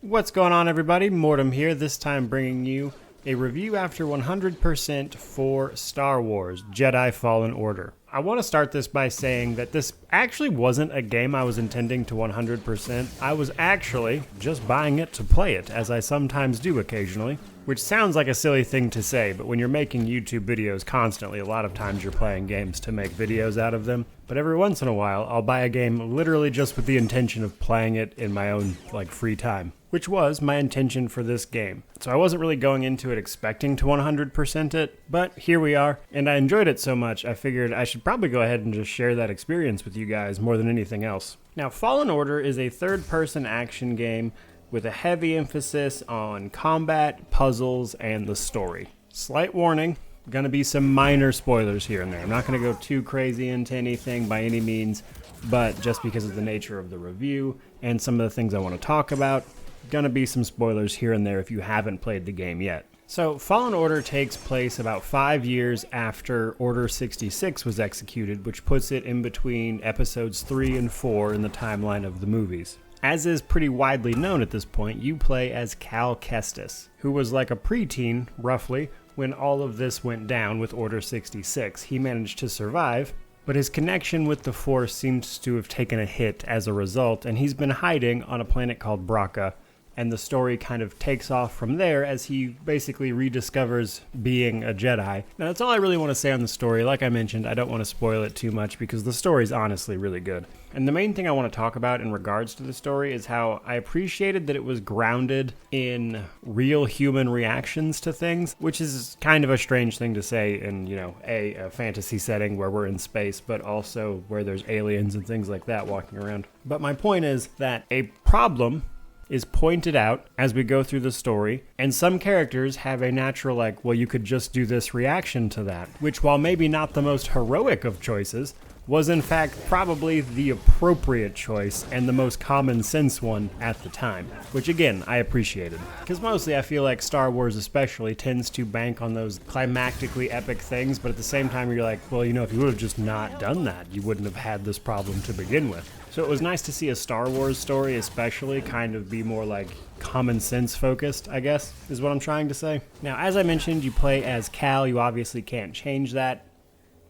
What's going on, everybody? Mortem here, this time bringing you a review after 100% for Star Wars Jedi Fallen Order. I want to start this by saying that this actually wasn't a game I was intending to 100%. I was actually just buying it to play it, as I sometimes do occasionally, which sounds like a silly thing to say, but when you're making YouTube videos constantly, a lot of times you're playing games to make videos out of them. But every once in a while, I'll buy a game literally just with the intention of playing it in my own, free time, which was my intention for this game. So I wasn't really going into it expecting to 100% it, but here we are, and I enjoyed it so much I figured I should probably go ahead and just share that experience with you guys more than anything else. Now, Fallen Order is a third-person action game with a heavy emphasis on combat, puzzles, and the story. Slight warning, gonna be some minor spoilers here and there. I'm not gonna go too crazy into anything by any means, but just because of the nature of the review and some of the things I want to talk about, gonna be some spoilers here and there if you haven't played the game yet. So, Fallen Order takes place about 5 years after Order 66 was executed, which puts it in between episodes 3 and 4 in the timeline of the movies. As is pretty widely known at this point, you play as Cal Kestis, who was like a preteen, roughly, when all of this went down with Order 66. He managed to survive, but his connection with the Force seems to have taken a hit as a result, and he's been hiding on a planet called Braca, and the story kind of takes off from there as he basically rediscovers being a Jedi. Now, that's all I really want to say on the story. Like I mentioned, I don't want to spoil it too much because the story's honestly really good. And the main thing I want to talk about in regards to the story is how I appreciated that it was grounded in real human reactions to things, which is kind of a strange thing to say in, a fantasy setting where we're in space, but also where there's aliens and things like that walking around. But my point is that a problem is pointed out as we go through the story, and some characters have a natural, you could just do this reaction to that, which, while maybe not the most heroic of choices, was in fact probably the appropriate choice and the most common sense one at the time, which again, I appreciated. Because mostly I feel like Star Wars especially tends to bank on those climactically epic things, but at the same time you're like, well, if you would have just not done that, you wouldn't have had this problem to begin with. So it was nice to see a Star Wars story especially kind of be more common sense focused, I guess, is what I'm trying to say. Now, as I mentioned, you play as Cal. You obviously can't change that,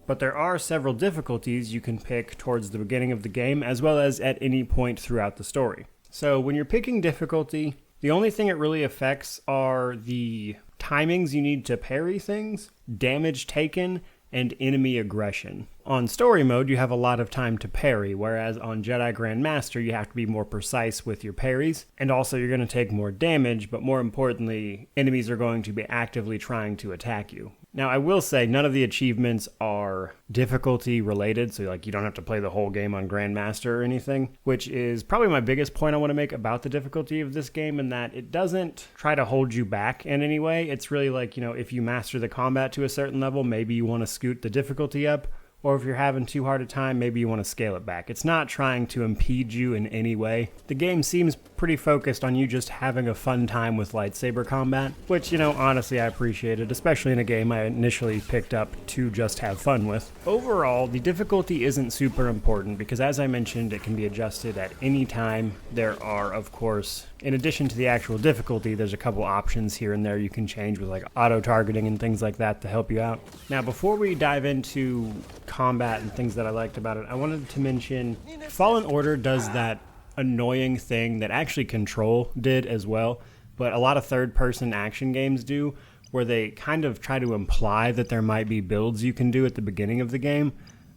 but there are several difficulties you can pick towards the beginning of the game as well as at any point throughout the story. So when you're picking difficulty, the only thing it really affects are the timings you need to parry things, damage taken, and enemy aggression. On story mode, you have a lot of time to parry, whereas on Jedi Grandmaster, you have to be more precise with your parries, and also you're going to take more damage, but more importantly, enemies are going to be actively trying to attack you. Now, I will say none of the achievements are difficulty related, so you don't have to play the whole game on Grandmaster or anything, which is probably my biggest point I want to make about the difficulty of this game, in that it doesn't try to hold you back in any way. It's really if you master the combat to a certain level, maybe you want to scoot the difficulty up, or if you're having too hard a time, maybe you want to scale it back. It's not trying to impede you in any way. The game seems pretty focused on you just having a fun time with lightsaber combat, which, honestly I appreciated, especially in a game I initially picked up to just have fun with. Overall, the difficulty isn't super important because, as I mentioned, it can be adjusted at any time. There are, of course, in addition to the actual difficulty, there's a couple options here and there you can change with auto-targeting and things like that to help you out. Now, before we dive into combat and things that I liked about it, I wanted to mention Fallen Order does that annoying thing that actually Control did as well, but a lot of third-person action games do, where they kind of try to imply that there might be builds you can do at the beginning of the game,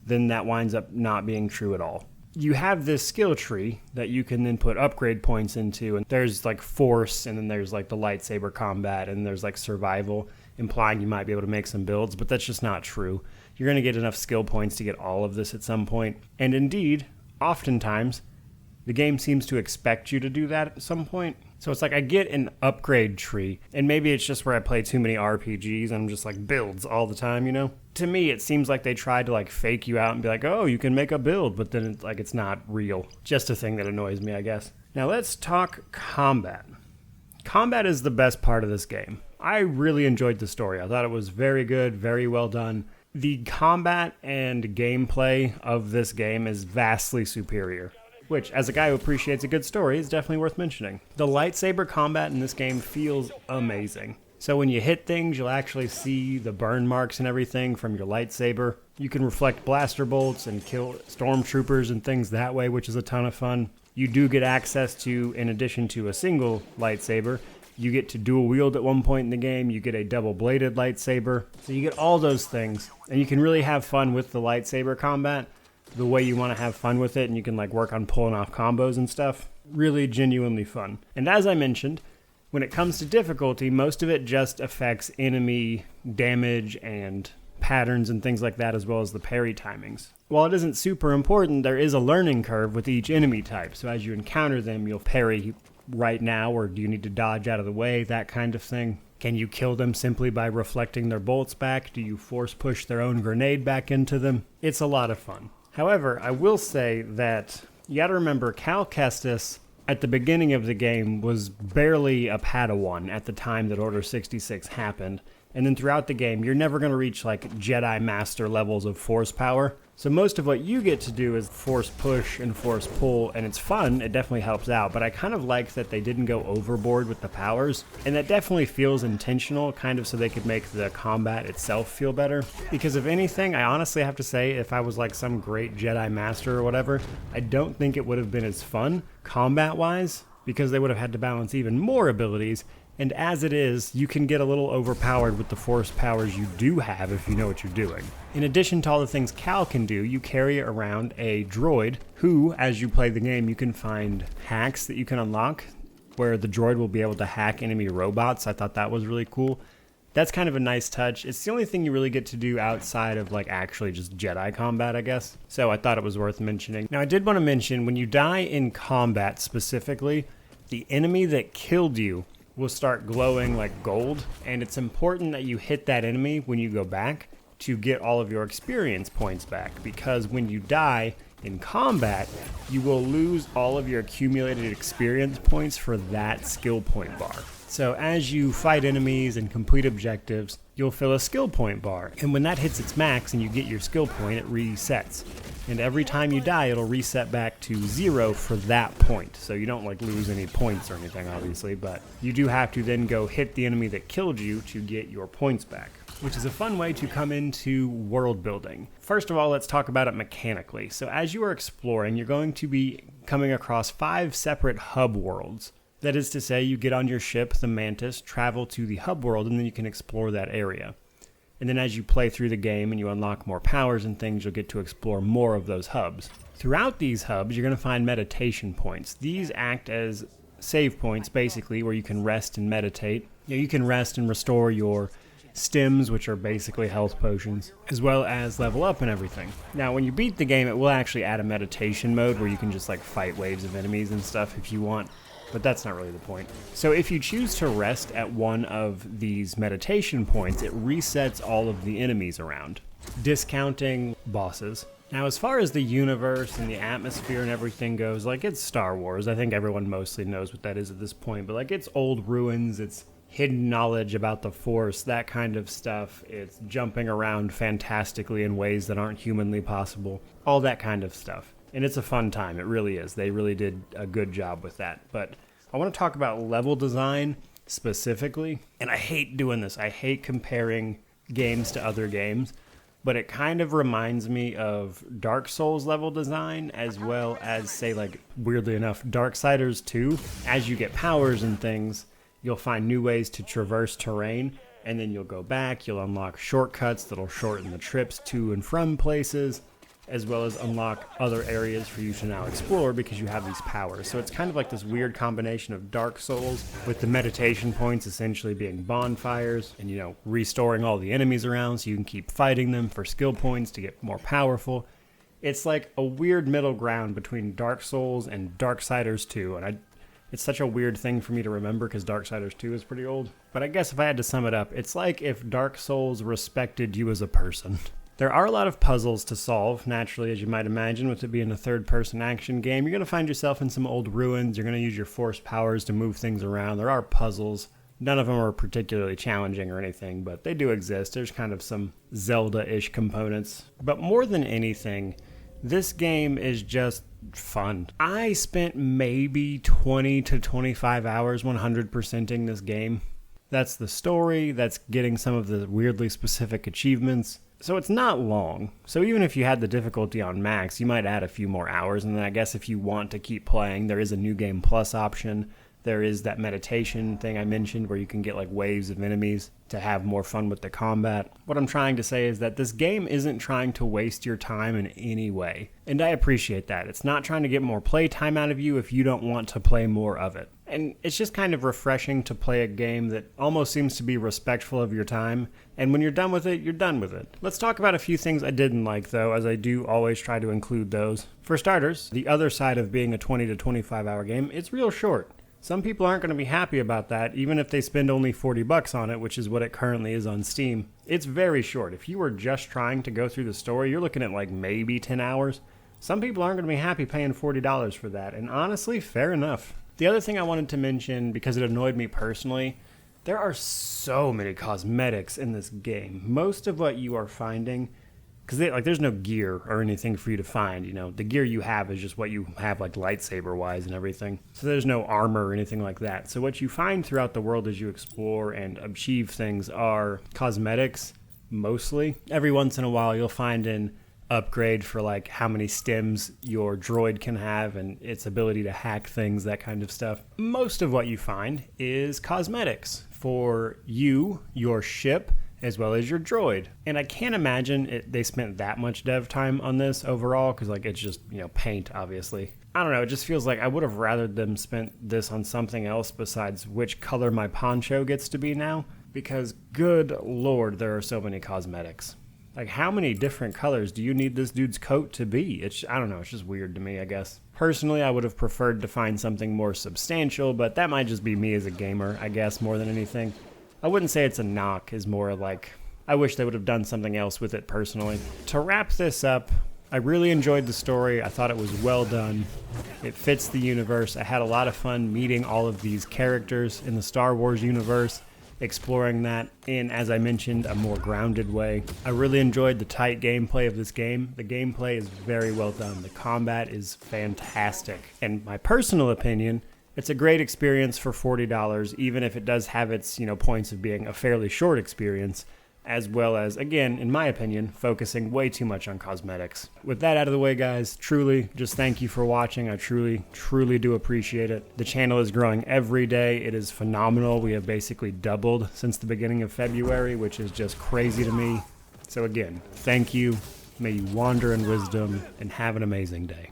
then that winds up not being true at all. You have this skill tree that you can then put upgrade points into, and there's Force, and then there's the Lightsaber Combat, and there's Survival, implying you might be able to make some builds, but that's just not true. You're going to get enough skill points to get all of this at some point, and indeed, oftentimes, the game seems to expect you to do that at some point. So it's I get an upgrade tree, and maybe it's just where I play too many RPGs and I'm just builds all the time, To me, it seems like they tried to fake you out and be oh, you can make a build, but then it's it's not real. Just a thing that annoys me, I guess. Now let's talk combat. Combat is the best part of this game. I really enjoyed the story. I thought it was very good, very well done. The combat and gameplay of this game is vastly superior. which, as a guy who appreciates a good story, is definitely worth mentioning. The lightsaber combat in this game feels amazing. So when you hit things, you'll actually see the burn marks and everything from your lightsaber. You can reflect blaster bolts and kill stormtroopers and things that way, which is a ton of fun. You do get access to, in addition to a single lightsaber, you get to dual wield at one point in the game. You get a double-bladed lightsaber. So you get all those things, and you can really have fun with the lightsaber combat the way you want to have fun with it, and you can like work on pulling off combos and stuff. Really genuinely fun. And as I mentioned, when it comes to difficulty, most of it just affects enemy damage and patterns and things like that, as well as the parry timings. While it isn't super important, there is a learning curve with each enemy type. So as you encounter them, you'll parry right now, or do you need to dodge out of the way, that kind of thing. Can you kill them simply by reflecting their bolts back? Do you force push their own grenade back into them? It's a lot of fun. However, I will say that you gotta remember Cal Kestis at the beginning of the game was barely a Padawan at the time that Order 66 happened. And then throughout the game, you're never going to reach like Jedi Master levels of force power. So most of what you get to do is force push and force pull, and it's fun. It definitely helps out, but I kind of like that they didn't go overboard with the powers. And that definitely feels intentional, kind of so they could make the combat itself feel better. Because if anything, I honestly have to say, if I was like some great Jedi Master or whatever, I don't think it would have been as fun combat-wise, because they would have had to balance even more abilities. And as it is, you can get a little overpowered with the force powers you do have if you know what you're doing. In addition to all the things Cal can do, you carry around a droid who, as you play the game, you can find hacks that you can unlock where the droid will be able to hack enemy robots. I thought that was really cool. That's kind of a nice touch. It's the only thing you really get to do outside of like actually just Jedi combat, I guess. So I thought it was worth mentioning. Now I did want to mention, when you die in combat specifically, the enemy that killed you will start glowing like gold, and it's important that you hit that enemy when you go back to get all of your experience points back, because when you die in combat, you will lose all of your accumulated experience points for that skill point bar. So as you fight enemies and complete objectives, you'll fill a skill point bar, and when that hits its max and you get your skill point, it resets. And every time you die, it'll reset back to 0 for that point. So you don't like lose any points or anything, obviously, but you do have to then go hit the enemy that killed you to get your points back, which is a fun way to come into world building. First of all, let's talk about it mechanically. So as you are exploring, you're going to be coming across 5 separate hub worlds. That is to say, you get on your ship, the Mantis, travel to the hub world, and then you can explore that area. And then as you play through the game and you unlock more powers and things, you'll get to explore more of those hubs. Throughout these hubs, you're going to find meditation points. These act as save points, basically, where you can rest and meditate. You can rest and restore your stims, which are basically health potions, as well as level up and everything. Now, when you beat the game, it will actually add a meditation mode where you can just like fight waves of enemies and stuff if you want. But that's not really the point. So if you choose to rest at one of these meditation points, it resets all of the enemies around, discounting bosses. Now, as far as the universe and the atmosphere and everything goes, like, it's Star Wars. I think everyone mostly knows what that is at this point, but like, it's old ruins, it's hidden knowledge about the Force, that kind of stuff. It's jumping around fantastically in ways that aren't humanly possible, all that kind of stuff. And it's a fun time, it really is. They really did a good job with that. But I want to talk about level design specifically. And I hate doing this. I hate comparing games to other games. But it kind of reminds me of Dark Souls level design, as well as, say, like, weirdly enough, Darksiders 2. As you get powers and things, you'll find new ways to traverse terrain. And then you'll go back, you'll unlock shortcuts that'll shorten the trips to and from places, as well as unlock other areas for you to now explore because you have these powers. So it's kind of like this weird combination of Dark Souls, with the meditation points essentially being bonfires and, you know, restoring all the enemies around so you can keep fighting them for skill points to get more powerful. It's like a weird middle ground between Dark Souls and Darksiders 2, and it's such a weird thing for me to remember because Darksiders 2 is pretty old. But I guess if I had to sum it up, it's like if Dark Souls respected you as a person. There are a lot of puzzles to solve, naturally, as you might imagine, with it being a third-person action game. You're going to find yourself in some old ruins. You're going to use your force powers to move things around. There are puzzles. None of them are particularly challenging or anything, but they do exist. There's kind of some Zelda-ish components. But more than anything, This game is just fun. I spent maybe 20 to 25 hours 100%ing this game. That's the story, that's getting some of the weirdly specific achievements. So it's not long. So even if you had the difficulty on max, you might add a few more hours. And then I guess if you want to keep playing, there is a New Game Plus option. There is that meditation thing I mentioned where you can get like waves of enemies to have more fun with the combat. What I'm trying to say is that this game isn't trying to waste your time in any way. And I appreciate that. It's not trying to get more play time out of you if you don't want to play more of it. And it's just kind of refreshing to play a game that almost seems to be respectful of your time. And when you're done with it, you're done with it. Let's talk about a few things I didn't like though, as I do always try to include those. For starters, the other side of being a 20 to 25 hour game, it's real short. Some people aren't going to be happy about that, even if they spend only $40 on it, which is what it currently is on Steam. It's very short. If you were just trying to go through the story, you're looking at like maybe 10 hours. Some people aren't going to be happy paying $40 for that, and honestly, fair enough. The other thing I wanted to mention, because it annoyed me personally, there are so many cosmetics in this game. Most of what you are finding, because there's no gear or anything for you to find, you know. The gear you have is just what you have, like lightsaber-wise and everything. So there's no armor or anything like that. So what you find throughout the world as you explore and achieve things are cosmetics, mostly. Every once in a while you'll find an upgrade for like how many stems your droid can have and its ability to hack things, that kind of stuff. Most of what you find is cosmetics for you, your ship, as well as your droid. And I can't imagine they spent that much dev time on this overall, because like it's just, you know, paint, obviously. I don't know, it just feels like I would have rather them spent this on something else besides which color my poncho gets to be now, because good lord, there are so many cosmetics. Like, how many different colors do you need this dude's coat to be? I don't know, it's just weird to me, I guess. Personally, I would have preferred to find something more substantial, but that might just be me as a gamer, I guess, more than anything. I wouldn't say it's a knock, is more like, I wish they would have done something else with it personally. To wrap this up, I really enjoyed the story. I thought it was well done. It fits the universe. I had a lot of fun meeting all of these characters in the Star Wars universe, exploring that in, as I mentioned, a more grounded way. I really enjoyed the tight gameplay of this game. The gameplay is very well done. The combat is fantastic. In my personal opinion, it's a great experience for $40, even if it does have its, you know, points of being a fairly short experience, as well as, again, in my opinion, focusing way too much on cosmetics. With that out of the way, guys, truly, just thank you for watching. I truly, truly do appreciate it. The channel is growing every day. It is phenomenal. We have basically doubled since the beginning of February, which is just crazy to me. So again, thank you. May you wander in wisdom and have an amazing day.